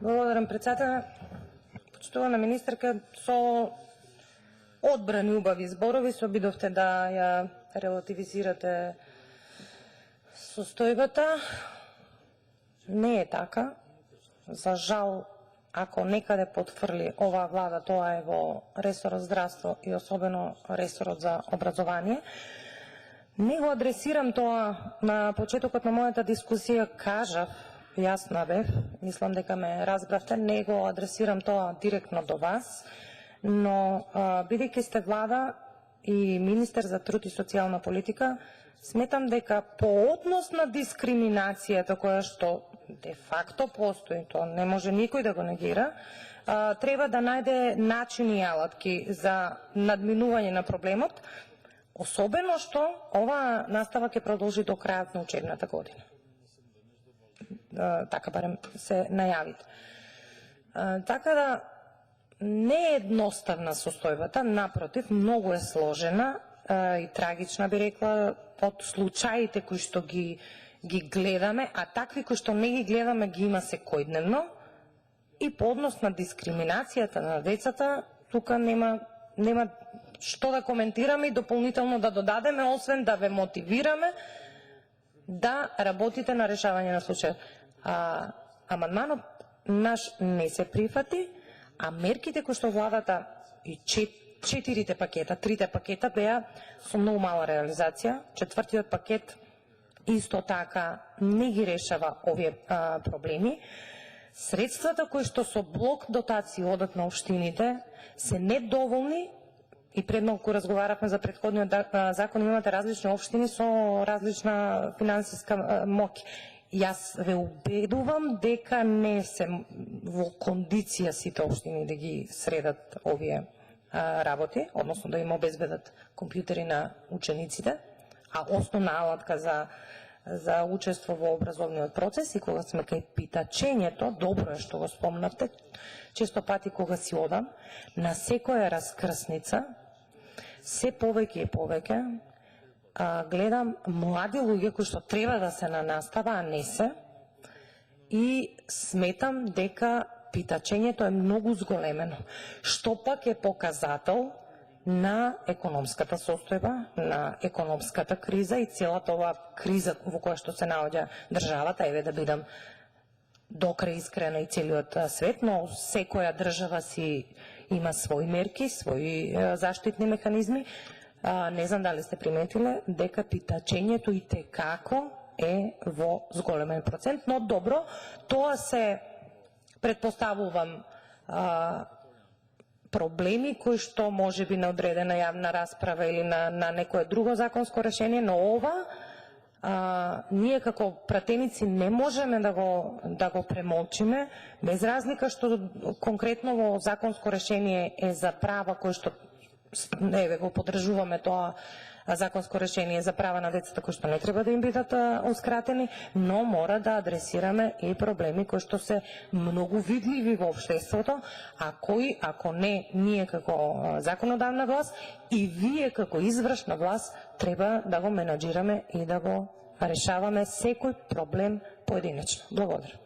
Благодарам, председател. Почитувана министерка, со одбрани убави зборови се обидовте да ја релативизирате состојбата. Не е така. За жал, ако некаде потфрли оваа влада, тоа е во ресорот здравство и особено ресорот за образование. Не го адресирам тоа на почетокот на мојата дискусија, кажав, јасна бев, мислам дека ме разбравте, не го адресирам тоа директно до вас, но бидејќи сте влада и министер за труд и социјална политика, сметам дека по однос на дискриминацијата која што де факто постои, тоа не може никој да го негира, треба да најде начини и алатки за надминување на проблемот, особено што оваа настава ќе продолжи до крајот на учебната година. Така барем се најавите. Така да не е едноставна состојбата, напротив, многу е сложена и трагична, би рекла, од случаите кои што ги гледаме, а такви кои што не ги гледаме ги има секојдневно, и по однос на дискриминацијата на децата, тука нема што да коментираме и дополнително да додадеме, освен да ве мотивираме да работите на решавање на случај. Амандманот наш не се прифати, а мерките кои што владата и четирите пакета, трите пакета беа со многу мала реализација. Четвртиот пакет исто така не ги решава овие проблеми. Средствата кои што со блок дотации одат на општините се недоволни. И пред малку разговаравме за претходниот закон, имате различни општини со различна финансиска моќ. Јас ве убедувам дека не се во кондиција сите општини да ги средат овие работи, односно да им обезбедат компјутери на учениците, а основна алатка за учество во образовниот процес. И кога сме кај питачењето, добро е што го спомнавте, често пати кога си одам на секоја раскрсница, се повеќе и повеќе гледам млади луѓе кои што треба да се на настава, а не се, и сметам дека питачењето е многу зголемено, што пак е показател на економската состојба, на економската криза и целата оваа криза во која што се наоѓа државата. Еве да бидам докрај искрена и целиот свет, но секоја држава си има своји мерки, своји заштитни механизми. Не знам дали сте приметиле дека питачењето и текако е во зголемен процент, но добро, тоа се предпоставувам проблеми кои што може би на одредена јавна расправа или на некое друго законско решение, но ова ние како пратеници не можеме да го премолчиме, без разлика што конкретно во законско решение е за права кои што еве го поддржуваме, тоа законско решение за права на децата кои што не треба да им бидат ускратени, но мора да адресираме и проблеми кои што се многу видливи во општеството, а кои, ако не ние како законодавна власт и вие како извршна власт, треба да го менаџираме и да го решаваме секој проблем поединечно. Благодарам.